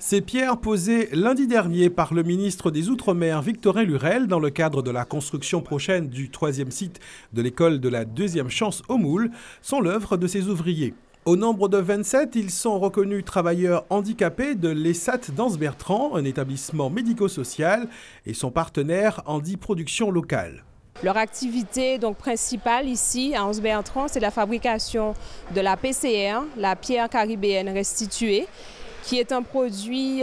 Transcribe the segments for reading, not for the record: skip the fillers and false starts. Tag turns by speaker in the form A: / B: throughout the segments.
A: Ces pierres posées lundi dernier par le ministre des Outre-mer Victorin Lurel dans le cadre de la construction prochaine du 3e site de l'école de la 2e chance au Moule sont l'œuvre de ces ouvriers. Au nombre de 27, ils sont reconnus travailleurs handicapés de l'ESAT d'Anse-Bertrand, un établissement médico-social, et son partenaire Handi Production Locale.
B: Leur activité donc principale ici à Anse-Bertrand, c'est la fabrication de la PCR, la pierre caribéenne restituée, qui est un produit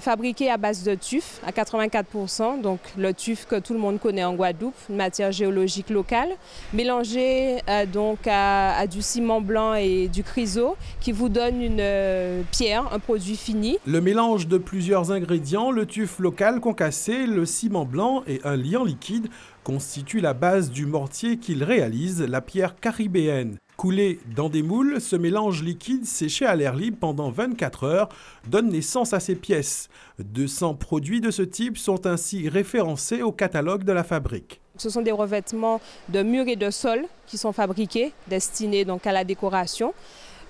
B: fabriqué à base de tuf à 84%, donc le tuf que tout le monde connaît en Guadeloupe, une matière géologique locale, mélangé donc à du ciment blanc et du chryso, qui vous donne une pierre, un produit fini.
A: Le mélange de plusieurs ingrédients, le tuf local concassé, le ciment blanc et un liant liquide constitue la base du mortier qu'il réalise, la pierre caribéenne. Coulé dans des moules, ce mélange liquide séché à l'air libre pendant 24 heures donne naissance à ces pièces. 200 produits de ce type sont ainsi référencés au catalogue de la fabrique.
B: Ce sont des revêtements de murs et de sol qui sont fabriqués, destinés donc à la décoration,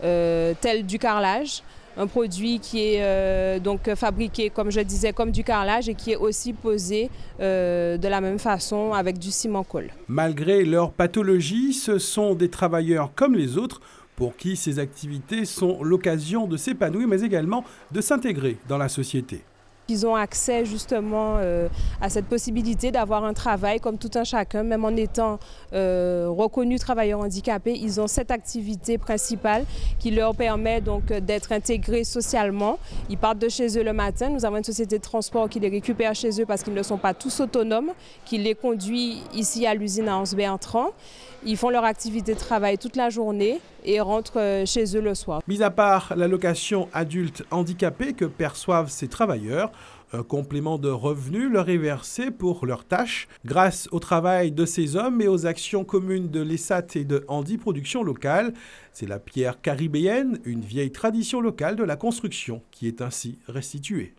B: tel du carrelage. Un produit qui est donc fabriqué, comme je disais, comme du carrelage et qui est aussi posé de la même façon avec du ciment-colle.
A: Malgré leur pathologie, ce sont des travailleurs comme les autres pour qui ces activités sont l'occasion de s'épanouir mais également de s'intégrer dans la société.
B: Ils ont accès justement à cette possibilité d'avoir un travail comme tout un chacun, même en étant reconnus travailleurs handicapés. Ils ont cette activité principale qui leur permet donc d'être intégrés socialement. Ils partent de chez eux le matin. Nous avons une société de transport qui les récupère chez eux parce qu'ils ne sont pas tous autonomes, qui les conduit ici à l'usine à Anse-Bertrand. Ils font leur activité de travail toute la journée et rentrent chez eux le soir.
A: Mis à part l'allocation adulte handicapé que perçoivent ces travailleurs, un complément de revenus leur est versé pour leurs tâches. Grâce au travail de ces hommes et aux actions communes de l'ESAT et de Handi Production Locale, c'est la pierre caribéenne, une vieille tradition locale de la construction, qui est ainsi restituée.